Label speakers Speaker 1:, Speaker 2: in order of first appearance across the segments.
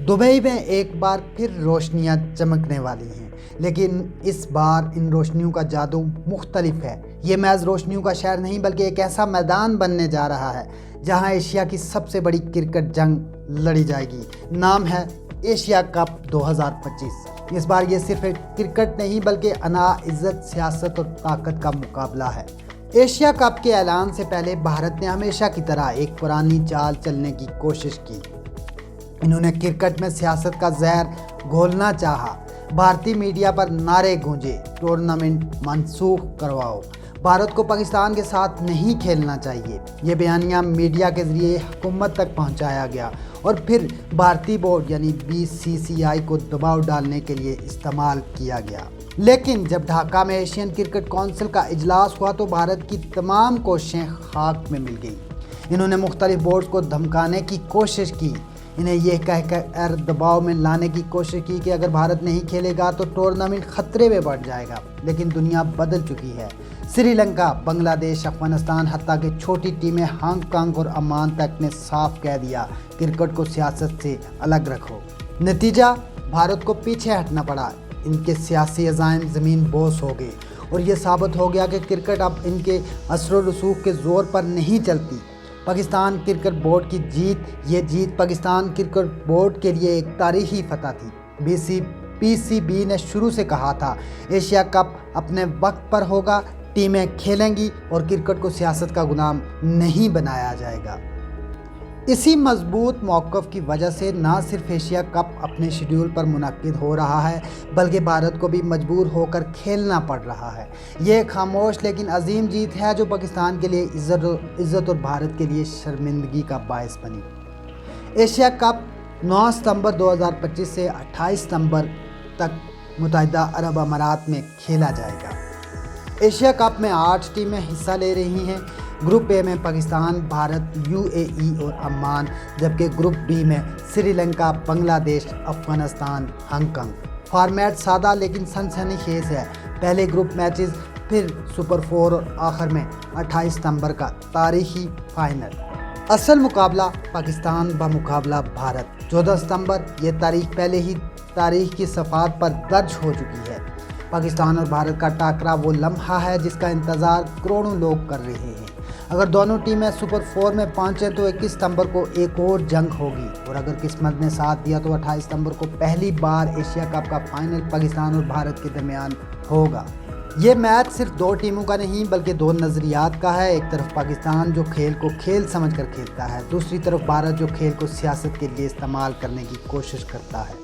Speaker 1: Dubai में एक बार फिर रोशनियां चमकने वाली हैं, लेकिन इस बार इन रोशनियों का जादू मुख्तलिफ है। ये मैच रोशनियों का शहर नहीं बल्कि एक ऐसा मैदान बनने जा रहा है जहां एशिया की सबसे बड़ी क्रिकेट जंग लड़ी जाएगी। नाम है एशिया कप 2025। इस बार ये सिर्फ एक क्रिकेट नहीं बल्कि अना, इज्जत, सियासत और ताकत का मुकाबला है। एशिया कप के ऐलान से पहले भारत ने हमेशा की तरह एक पुरानी चाल चलने की कोशिश की। इन्होंने क्रिकेट में सियासत का जहर घोलना चाहा। भारतीय मीडिया पर नारे गूंजे, टूर्नामेंट मनसूख करवाओ, भारत को पाकिस्तान के साथ नहीं खेलना चाहिए। ये बयानिया मीडिया के जरिए हुकूमत तक पहुंचाया गया और फिर भारतीय बोर्ड यानी बीसीसीआई को दबाव डालने के लिए इस्तेमाल किया गया। लेकिन जब ढाका में एशियन क्रिकेट काउंसिल का इजलास हुआ तो भारत की तमाम कोशिशें खाक में मिल गई। इन्होंने मुख्तलिफ बोर्ड को धमकाने की कोशिश की, इन्हें यह कहकर दबाव में लाने की कोशिश की कि अगर भारत नहीं खेलेगा तो टूर्नामेंट खतरे में बढ़ जाएगा। लेकिन दुनिया बदल चुकी है। श्रीलंका, बांग्लादेश, अफगानिस्तान, हत्ता कि छोटी टीमें हांगकांग और अमान तक ने साफ कह दिया, क्रिकेट को सियासत से अलग रखो। नतीजा, भारत को पीछे हटना पड़ा। इनके सियासी अज़ाइम ज़मीन बोस हो गए और ये साबित हो गया कि क्रिकेट अब इनके असर व रसूख के ज़ोर पर नहीं चलती। पाकिस्तान क्रिकेट बोर्ड की जीत, ये जीत पाकिस्तान क्रिकेट बोर्ड के लिए एक तारीखी फतह थी। पीसीबी ने शुरू से कहा था एशिया कप अपने वक्त पर होगा, टीमें खेलेंगी और क्रिकेट को सियासत का गुलाम नहीं बनाया जाएगा। इसी मजबूत मौक़िफ़ की वजह से ना सिर्फ एशिया कप अपने शेड्यूल पर मुनक्किद हो रहा है बल्कि भारत को भी मजबूर होकर खेलना पड़ रहा है। ये खामोश लेकिन अजीम जीत है जो पाकिस्तान के लिए इज़्ज़त और भारत के लिए शर्मिंदगी का बायस बनी। एशिया कप 9 सितंबर 2025 से 28 सितंबर तक मुत्तहिदा अरब अमारात में खेला जाएगा। एशिया कप में 8 टीमें हिस्सा ले रही हैं। ग्रुप ए में पाकिस्तान, भारत, यूएई और अमान, जबकि ग्रुप बी में श्रीलंका, बांग्लादेश, अफगानिस्तान, हांगकांग। फॉर्मेट सादा लेकिन सनसनीखेज है। पहले ग्रुप मैचेस, फिर सुपर 4 और आखिर में 28 सितंबर का तारीखी फाइनल। असल मुकाबला पाकिस्तान ब मुकाबला भारत 14 सितंबर। ये तारीख पहले ही तारीख की सफ़ात पर दर्ज हो चुकी है। पाकिस्तान और भारत का टाकरा वो लम्हा है जिसका इंतज़ार करोड़ों लोग कर रहे हैं। अगर दोनों टीमें सुपर 4 में पहुंचें तो 21 सितंबर को एक और जंग होगी और अगर किस्मत ने साथ दिया तो 28 सितंबर को पहली बार एशिया कप का फाइनल पाकिस्तान और भारत के दरमियान होगा। ये मैच सिर्फ 2 टीमों का नहीं बल्कि 2 नज़रियात का है। एक तरफ पाकिस्तान जो खेल को खेल समझकर खेलता है, दूसरी तरफ भारत जो खेल को सियासत के लिए इस्तेमाल करने की कोशिश करता है।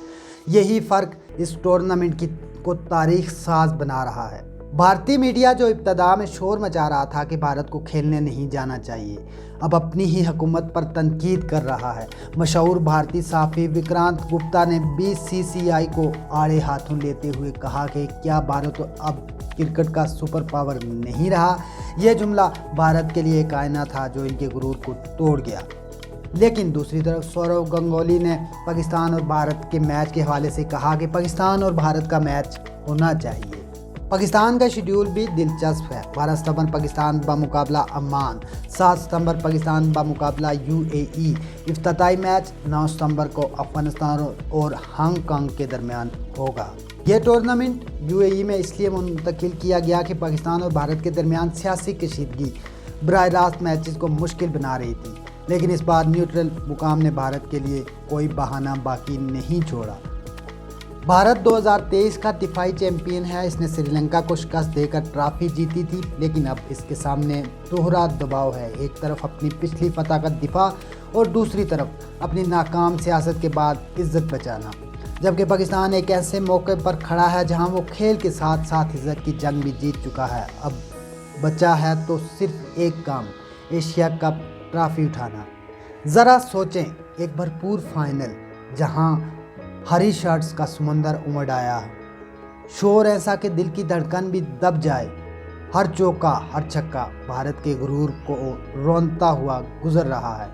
Speaker 1: यही फ़र्क इस टूर्नामेंट को तारीख साज बना रहा है। भारतीय मीडिया जो इब्तदा में शोर मचा रहा था कि भारत को खेलने नहीं जाना चाहिए, अब अपनी ही हुकूमत पर तनकीद कर रहा है। मशहूर भारतीय सहाफ़ी विक्रांत गुप्ता ने बीसीसीआई को आड़े हाथों लेते हुए कहा कि क्या भारत अब क्रिकेट का सुपर पावर नहीं रहा। यह जुमला भारत के लिए एक आईना था जो इनके गुरूर को तोड़ गया। लेकिन दूसरी तरफ सौरव गंगोली ने पाकिस्तान और भारत के मैच के हवाले से कहा कि पाकिस्तान और भारत का मैच होना चाहिए। पाकिस्तान का शेड्यूल भी दिलचस्प है। 12 सितंबर पाकिस्तान ब मुकाबला अमान, 7 सितंबर पाकिस्तान ब मुकाबला यूएई। इफ्तिताई मैच 9 सितंबर को अफगानिस्तान और हांगकांग के दरमियान होगा। यह टूर्नामेंट यूएई में इसलिए मुंतकिल किया गया कि पाकिस्तान और भारत के दरमियान सियासी कशीदगी बराह रास्त मैचेस को मुश्किल बना रही थी। लेकिन इस बार न्यूट्रल मुकाम ने भारत के लिए कोई बहाना बाकी नहीं छोड़ा। भारत 2023 का दिफाई चैंपियन है। इसने श्रीलंका को शिकस्त देकर ट्रॉफी जीती थी, लेकिन अब इसके सामने दोहरा दबाव है। एक तरफ अपनी पिछली फतह का दिफा और दूसरी तरफ अपनी नाकाम सियासत के बाद इज्जत बचाना। जबकि पाकिस्तान एक ऐसे मौके पर खड़ा है जहां वो खेल के साथ साथ इज्जत की जंग भी जीत चुका है। अब बचा है तो सिर्फ एक काम, एशिया कप ट्रॉफी उठाना। ज़रा सोचें, एक भरपूर फाइनल जहां हरी शर्ट्स का समुंदर उमड़ आया, शोर ऐसा कि दिल की धड़कन भी दब जाए, हर चौका हर छक्का भारत के गुरूर को रोनता हुआ गुजर रहा है।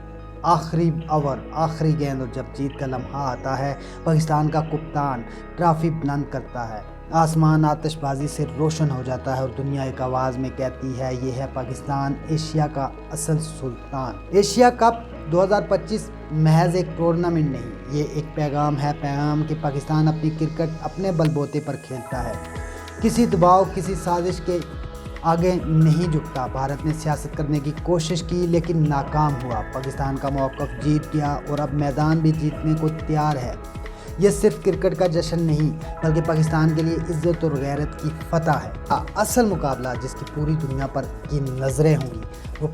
Speaker 1: आखिरी ओवर, आखिरी गेंद और जब जीत का लम्हा आता है, पाकिस्तान का कप्तान ट्रॉफी बुलंद करता है। आसमान आतिशबाजी से रोशन हो जाता है और दुनिया एक आवाज़ में कहती है, ये है पाकिस्तान, एशिया का असल सुल्तान। एशिया कप 2025 महज एक टूर्नामेंट नहीं, ये एक पैगाम है, पैगाम कि पाकिस्तान अपनी क्रिकेट अपने बलबूते पर खेलता है, किसी दबाव किसी साजिश के आगे नहीं झुकता। भारत ने सियासत करने की कोशिश की लेकिन नाकाम हुआ। पाकिस्तान का मौक़िफ़ जीत गया और अब मैदान भी जीतने को तैयार है। ये सिर्फ क्रिकेट का जश्न नहीं बल्कि पाकिस्तान के लिए इज़्ज़त और गैरत की फतह है। असल मुकाबला जिसकी पूरी दुनिया पर की नज़रें होंगी वो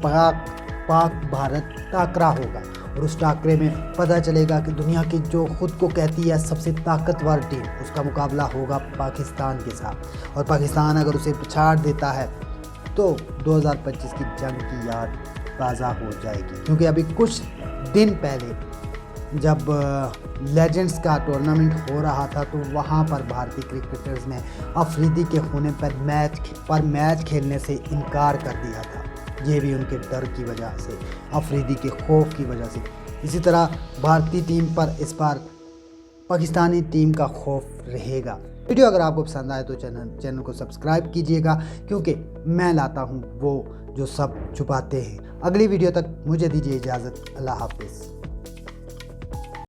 Speaker 1: पाक भारत टाकरा होगा, और उस टाकरे में पता चलेगा कि दुनिया की जो ख़ुद को कहती है सबसे ताकतवर टीम, उसका मुकाबला होगा पाकिस्तान के साथ। और पाकिस्तान अगर उसे पछाड़ देता है तो 2025 की जंग की याद ताज़ा हो जाएगी। क्योंकि अभी कुछ दिन पहले जब लेजेंड्स का टूर्नामेंट हो रहा था तो वहाँ पर भारतीय क्रिकेटर्स ने अफरीदी के होने पर मैच खेलने से इनकार कर दिया था। ये भी उनके डर की वजह से, अफरीदी के खौफ की वजह से। इसी तरह भारतीय टीम पर इस बार पाकिस्तानी टीम का खौफ रहेगा। वीडियो अगर आपको पसंद आए तो चैनल को सब्सक्राइब कीजिएगा, क्योंकि मैं लाता हूँ वो जो सब छुपाते हैं। अगली वीडियो तक मुझे दीजिए इजाज़त। अल्लाह हाफिज़।